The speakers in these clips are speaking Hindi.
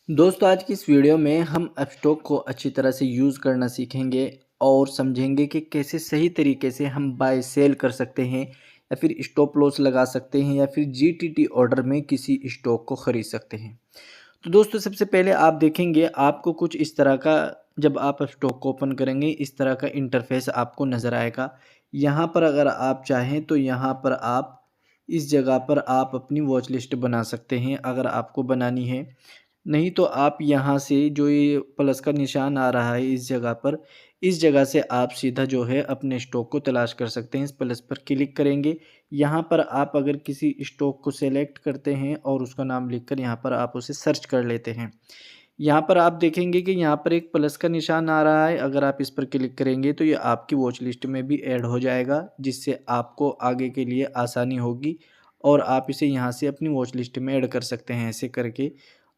दोस्तों आज की इस वीडियो में हम स्टॉक को अच्छी तरह से यूज़ करना सीखेंगे और समझेंगे कि कैसे सही तरीके से हम बाय सेल कर सकते हैं या फिर स्टॉप लॉस लगा सकते हैं या फिर जीटीटी ऑर्डर में किसी स्टॉक को ख़रीद सकते हैं। तो दोस्तों सबसे पहले आप देखेंगे आपको कुछ इस तरह का, जब आप स्टॉक को ओपन करेंगे इस तरह का इंटरफेस आपको नज़र आएगा। यहाँ पर अगर आप चाहें तो यहाँ पर आप इस जगह पर आप अपनी वॉच लिस्ट बना सकते हैं अगर आपको बनानी है। नहीं तो आप यहाँ से जो ये प्लस का निशान आ रहा है इस जगह पर, इस जगह से आप सीधा जो है अपने स्टॉक को तलाश कर सकते हैं। इस प्लस पर क्लिक करेंगे, यहाँ पर आप अगर किसी स्टॉक को सेलेक्ट करते हैं और उसका नाम लिखकर यहाँ पर आप उसे सर्च कर लेते हैं। यहाँ पर आप देखेंगे कि यहाँ पर एक प्लस का निशान आ रहा है, अगर आप इस पर क्लिक करेंगे तो ये आपकी वॉच लिस्ट में भी ऐड हो जाएगा, जिससे आपको आगे के लिए आसानी होगी और आप इसे यहाँ से अपनी वॉच लिस्ट में ऐड कर सकते हैं ऐसे करके।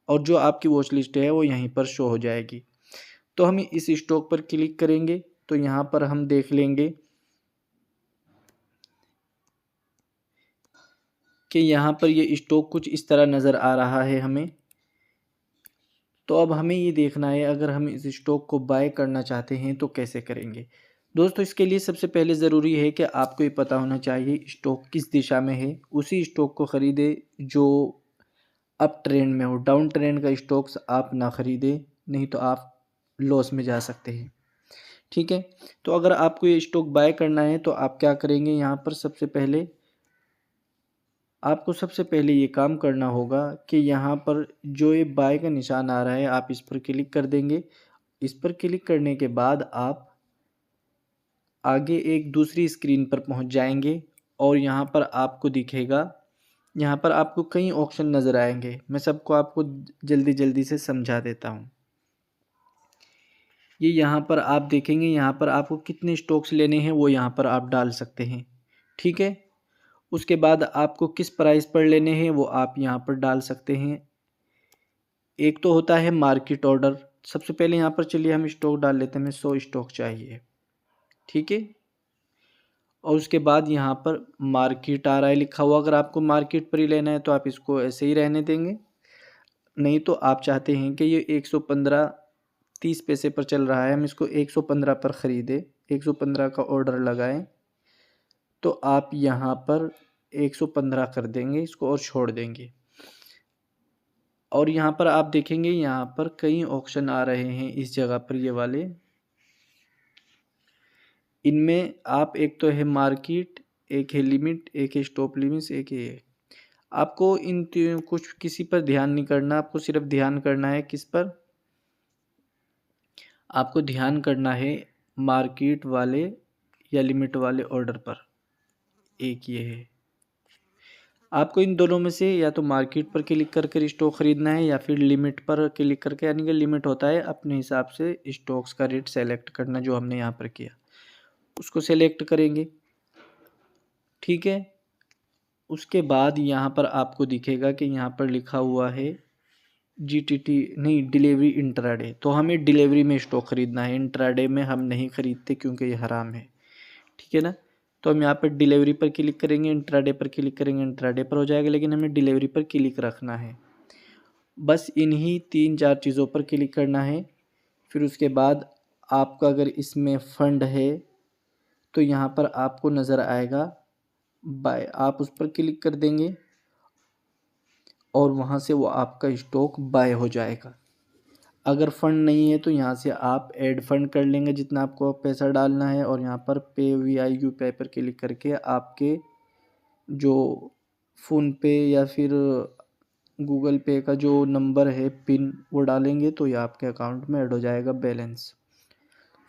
और जो आपकी वॉच लिस्ट है वो यहीं पर शो हो जाएगी। तो हम इस स्टॉक पर क्लिक करेंगे तो यहाँ पर हम देख लेंगे कि यहाँ पर ये स्टॉक कुछ इस तरह नज़र आ रहा है हमें। तो अब हमें ये देखना है अगर हम इस स्टॉक को बाय करना चाहते हैं तो कैसे करेंगे। दोस्तों इसके लिए सबसे पहले ज़रूरी है कि आपको ये पता होना चाहिए स्टॉक किस दिशा में है, उसी स्टॉक को ख़रीदे जो अप ट्रेंड में हो। डाउन ट्रेंड का स्टॉक्स आप ना ख़रीदें, नहीं तो आप लॉस में जा सकते हैं। ठीक है, तो अगर आपको ये स्टॉक बाय करना है तो आप क्या करेंगे, यहाँ पर सबसे पहले ये काम करना होगा कि यहाँ पर जो ये बाय का निशान आ रहा है आप इस पर क्लिक कर देंगे। इस पर क्लिक करने के बाद आप आगे एक दूसरी स्क्रीन पर पहुँच जाएंगे और यहाँ पर आपको दिखेगा, यहाँ पर आपको कई ऑप्शन नज़र आएंगे। मैं सबको आपको जल्दी जल्दी से समझा देता हूँ। ये यहाँ पर आप देखेंगे, यहाँ पर आपको कितने स्टॉक्स लेने हैं वो यहाँ पर आप डाल सकते हैं। ठीक है, उसके बाद आपको किस प्राइस पर लेने हैं वो आप यहाँ पर डाल सकते हैं। एक तो होता है मार्केट ऑर्डर। सबसे पहले यहाँ पर चलिए हम स्टॉक डाल लेते हैं, हमें 100 स्टॉक चाहिए। ठीक है, और उसके बाद यहाँ पर मार्केट आ रहा है लिखा हुआ, अगर आपको मार्केट पर ही लेना है तो आप इसको ऐसे ही रहने देंगे। नहीं तो आप चाहते हैं कि ये 115 30 पैसे पर चल रहा है, हम इसको 115 पर ख़रीदें, 115 का ऑर्डर लगाएं, तो आप यहाँ पर 115 कर देंगे इसको और छोड़ देंगे। और यहाँ पर आप देखेंगे यहाँ पर कई ऑप्शन आ रहे हैं इस जगह पर, ये वाले, इनमें आप एक तो है मार्केट, एक है लिमिट, एक है स्टॉप लिमिट्स, एक है। आपको इन कुछ किसी पर ध्यान नहीं करना, आपको सिर्फ ध्यान करना है किस पर, आपको ध्यान करना है मार्केट वाले या लिमिट वाले ऑर्डर पर। एक ये है, आपको इन दोनों में से या तो मार्केट पर क्लिक करके स्टॉक ख़रीदना है या फिर लिमिट पर क्लिक करके, यानी कि लिमिट होता है अपने हिसाब से स्टॉक्स का रेट सेलेक्ट करना, जो हमने यहाँ पर किया उसको सेलेक्ट करेंगे। ठीक है, उसके बाद यहाँ पर आपको दिखेगा कि यहाँ पर लिखा हुआ है जीटीटी नहीं, डिलीवरी इंट्राडे। तो हमें डिलीवरी में स्टॉक ख़रीदना है, इंट्राडे में हम नहीं ख़रीदते क्योंकि ये हराम है। ठीक है ना, तो हम यहाँ पर डिलीवरी पर क्लिक करेंगे, इंट्राडे पर क्लिक करेंगे, इंट्राडे पर हो जाएगा, लेकिन हमें डिलीवरी पर क्लिक रखना है। बस इन्हीं 3-4 चीज़ों पर क्लिक करना है। फिर उसके बाद आपका अगर इसमें फ़ंड है तो यहाँ पर आपको नज़र आएगा बाय, आप उस पर क्लिक कर देंगे और वहाँ से वो आपका स्टॉक बाय हो जाएगा। अगर फ़ंड नहीं है तो यहाँ से आप ऐड फ़ंड कर लेंगे जितना आपको पैसा डालना है, और यहाँ पर पे वीआई यूपीआई पर क्लिक करके आपके जो फ़ोनपे या फिर गूगल पे का जो नंबर है पिन वो डालेंगे तो ये आपके अकाउंट में ऐड हो जाएगा बैलेंस।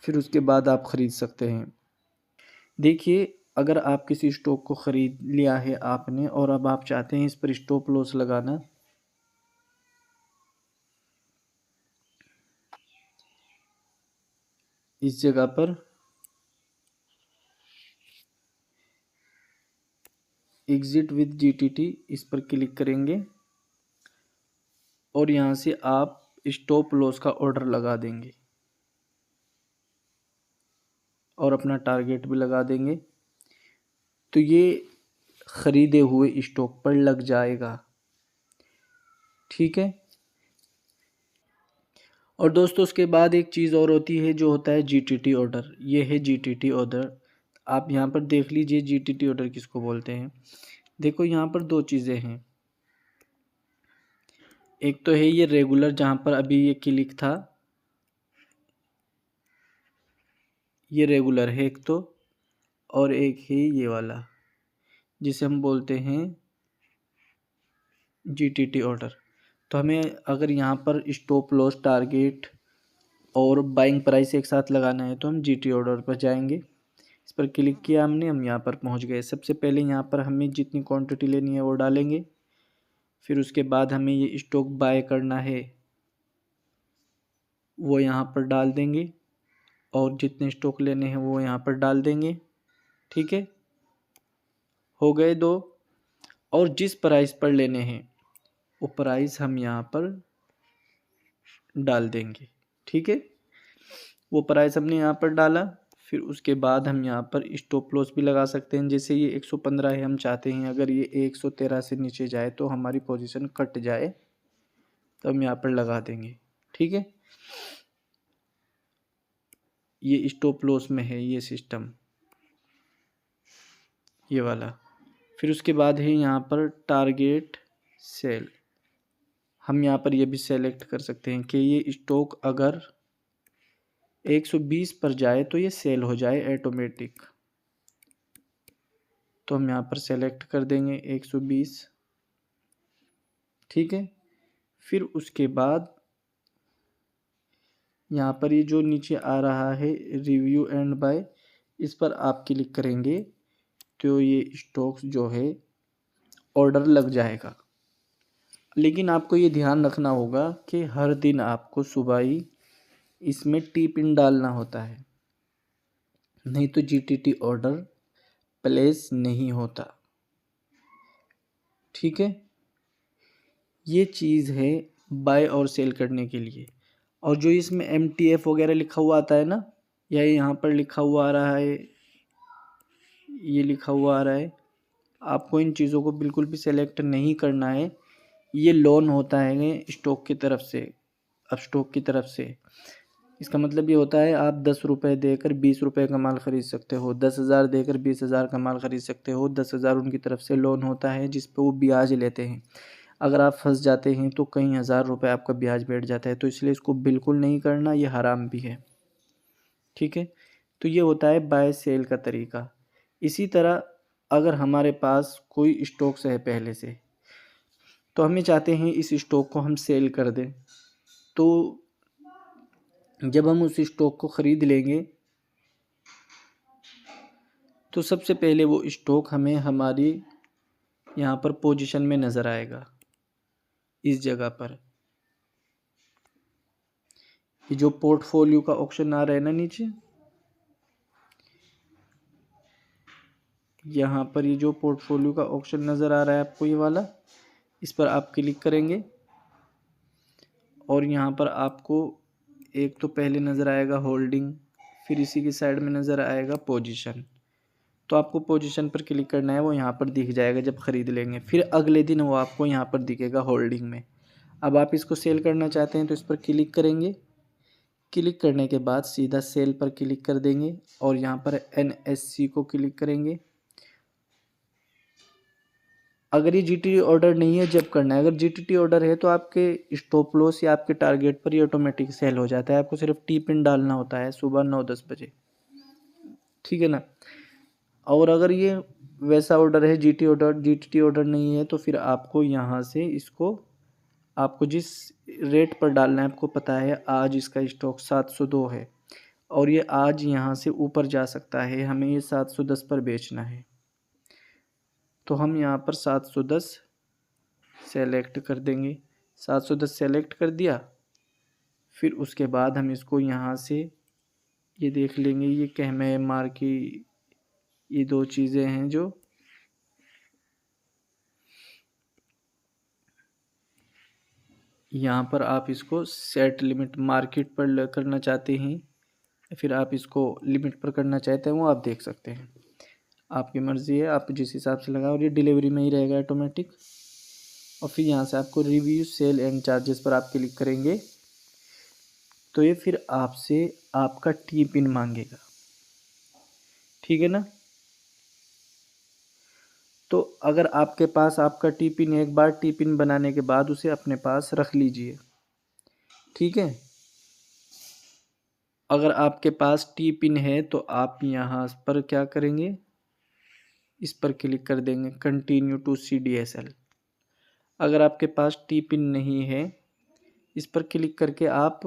फिर उसके बाद आप ख़रीद सकते हैं। देखिए, अगर आप किसी स्टॉक को ख़रीद लिया है आपने और अब आप चाहते हैं इस पर स्टॉप लॉस लगाना, इस जगह पर एग्ज़िट विद जीटीटी इस पर क्लिक करेंगे और यहाँ से आप स्टॉप लॉस का ऑर्डर लगा देंगे और अपना टारगेट भी लगा देंगे, तो ये ख़रीदे हुए स्टॉक पर लग जाएगा। ठीक है, और दोस्तों उसके बाद एक चीज़ और होती है जो होता है जीटीटी ऑर्डर। ये है जीटीटी ऑर्डर। आप यहाँ पर देख लीजिए जीटीटी ऑर्डर किसको बोलते हैं। देखो यहाँ पर दो चीज़ें हैं। एक तो है ये रेगुलर जहाँ पर अभी ये क्लिक था, ये रेगुलर है एक तो, और एक है ये वाला जिसे हम बोलते हैं जीटीटी ऑर्डर। तो हमें अगर यहाँ पर स्टॉप लॉस, टारगेट और बाइंग प्राइस एक साथ लगाना है तो हम जीटी ऑर्डर पर जाएंगे। इस पर क्लिक किया हमने, हम यहाँ पर पहुँच गए। सबसे पहले यहाँ पर हमें जितनी क्वांटिटी लेनी है वो डालेंगे। फिर उसके बाद हमें ये स्टॉक बाय करना है वो यहाँ पर डाल देंगे, और जितने स्टॉक लेने हैं वो यहाँ पर डाल देंगे। ठीक है, हो गए दो। और जिस प्राइस पर लेने हैं वो प्राइस हम यहाँ पर डाल देंगे। ठीक है, वो प्राइस हमने यहाँ पर डाला। फिर उसके बाद हम यहाँ पर स्टॉप लॉस भी लगा सकते हैं। जैसे ये 115 है, हम चाहते हैं अगर ये 113 से नीचे जाए तो हमारी पोजीशन कट जाए, तो हम यहाँ पर लगा देंगे। ठीक है, ये स्टॉप लॉस में है ये सिस्टम, ये वाला। फिर उसके बाद है यहाँ पर टारगेट सेल। हम यहाँ पर ये भी सेलेक्ट कर सकते हैं कि ये स्टॉक अगर 120 पर जाए तो ये सेल हो जाए ऑटोमेटिक। तो हम यहाँ पर सेलेक्ट कर देंगे 120। ठीक है, फिर उसके बाद यहाँ पर ये जो नीचे आ रहा है रिव्यू एंड बाय, इस पर आप क्लिक करेंगे तो ये स्टॉक्स जो है ऑर्डर लग जाएगा। लेकिन आपको ये ध्यान रखना होगा कि हर दिन आपको सुबह ही इसमें टी पिन डालना होता है, नहीं तो जीटीटी ऑर्डर प्लेस नहीं होता। ठीक है, ये चीज़ है बाय और सेल करने के लिए। और जो इसमें MTF वगैरह लिखा हुआ आता है ना, या यहाँ पर लिखा हुआ आ रहा है, ये लिखा हुआ आ रहा है, आपको इन चीज़ों को बिल्कुल भी सेलेक्ट नहीं करना है। ये लोन होता है स्टॉक की तरफ से, अब स्टॉक की तरफ से। इसका मतलब ये होता है आप 10 रुपये देकर 20 रुपये का माल ख़रीद सकते हो, 10,000 देकर 20,000 का माल ख़रीद सकते हो। 10,000 उनकी तरफ से लोन होता है जिस पे वो ब्याज लेते हैं। अगर आप फंस जाते हैं तो कई हज़ार रुपये आपका ब्याज बैठ जाता है, तो इसलिए इसको बिल्कुल नहीं करना, ये हराम भी है। ठीक है, तो ये होता है बाय सेल का तरीका। इसी तरह अगर हमारे पास कोई स्टॉक्स है पहले से, तो हमें चाहते हैं इस स्टॉक को हम सेल कर दें, तो जब हम उस स्टॉक को ख़रीद लेंगे तो सबसे पहले वो स्टॉक हमें हमारी यहाँ पर पोजीशन में नज़र आएगा। इस जगह पर ये जो पोर्टफोलियो का ऑप्शन आ रहा है ना नीचे, यहाँ पर ये जो पोर्टफोलियो का ऑप्शन नज़र आ रहा है आपको, ये वाला, इस पर आप क्लिक करेंगे और यहाँ पर आपको एक तो पहले नज़र आएगा होल्डिंग, फिर इसी की साइड में नज़र आएगा पोजीशन। तो आपको पोजीशन पर क्लिक करना है, वो यहाँ पर दिख जाएगा जब ख़रीद लेंगे। फिर अगले दिन वो आपको यहाँ पर दिखेगा होल्डिंग में। अब आप इसको सेल करना चाहते हैं तो इस पर क्लिक करेंगे। क्लिक करने के बाद सीधा सेल पर क्लिक कर देंगे और यहाँ पर NSC को क्लिक करेंगे। अगर ये जीटीटी ऑर्डर नहीं है जब करना है, अगर जीटीटी ऑर्डर है तो आपके स्टॉप लॉस या आपके टारगेट पर ही ऑटोमेटिक सेल हो जाता है। आपको सिर्फ टी पिन डालना होता है सुबह 9-10 बजे। ठीक है ना। और अगर ये वैसा ऑर्डर है जीटीटी ऑर्डर नहीं है, तो फिर आपको यहाँ से इसको, आपको जिस रेट पर डालना है, आपको पता है आज इसका स्टॉक 702 है और ये आज यहाँ से ऊपर जा सकता है, हमें ये 710 पर बेचना है। तो हम यहाँ पर 710 सेलेक्ट कर देंगे। 710 सेलेक्ट कर दिया। फिर उसके बाद हम इसको यहाँ से ये देख लेंगे, ये कहमे मार की ये दो चीज़ें हैं जो यहाँ पर आप इसको सेट लिमिट मार्केट पर करना चाहते हैं, फिर आप इसको लिमिट पर करना चाहते हैं, वो आप देख सकते हैं, आपकी मर्ज़ी है, आप जिस हिसाब से लगाओ। और ये डिलीवरी में ही रहेगा ऑटोमेटिक। और फिर यहाँ से आपको रिव्यू सेल एंड चार्जेस पर आप क्लिक करेंगे तो ये फिर आपसे आपका टी पिन मांगेगा, ठीक है ना। तो अगर आपके पास आपका टी पिन, एक बार टी पिन बनाने के बाद उसे अपने पास रख लीजिए, ठीक है। अगर आपके पास टी पिन है तो आप यहाँ पर क्या करेंगे, इस पर क्लिक कर देंगे कंटिन्यू टू CDSL। अगर आपके पास टी पिन नहीं है, इस पर क्लिक करके आप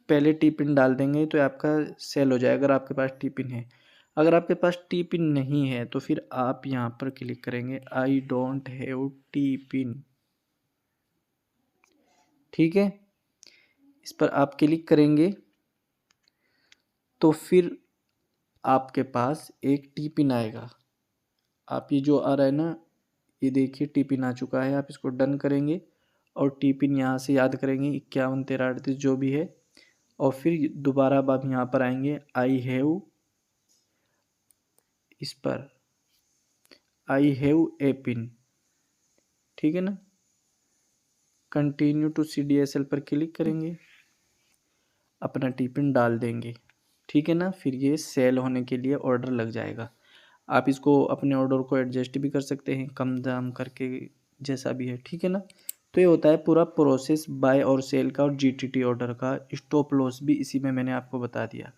पहले टी पिन डाल देंगे तो आपका सेल हो जाएगा, अगर आपके पास टी पिन है। अगर आपके पास टी पिन नहीं है तो फिर आप यहाँ पर क्लिक करेंगे I don't have T pin, ठीक है। इस पर आप क्लिक करेंगे तो फिर आपके पास एक टी पिन आएगा। आप ये जो आ रहा है ना, ये देखिए टी पिन आ चुका है। आप इसको डन करेंगे और टी पिन यहाँ से याद करेंगे 51 13 38 जो भी है, और फिर दोबारा अब आप यहाँ पर आएंगे आई हैव, इस पर आई हैव ए पिन, ठीक है ना। कंटिन्यू टू CDSL पर क्लिक करेंगे, अपना टी पिन डाल देंगे, ठीक है ना। फिर ये सेल होने के लिए ऑर्डर लग जाएगा। आप इसको अपने ऑर्डर को एडजस्ट भी कर सकते हैं कम दाम करके, जैसा भी है, ठीक है ना। तो ये होता है पूरा प्रोसेस बाय और सेल का और GTT ऑर्डर का। स्टॉप लॉस भी इसी में मैंने आपको बता दिया।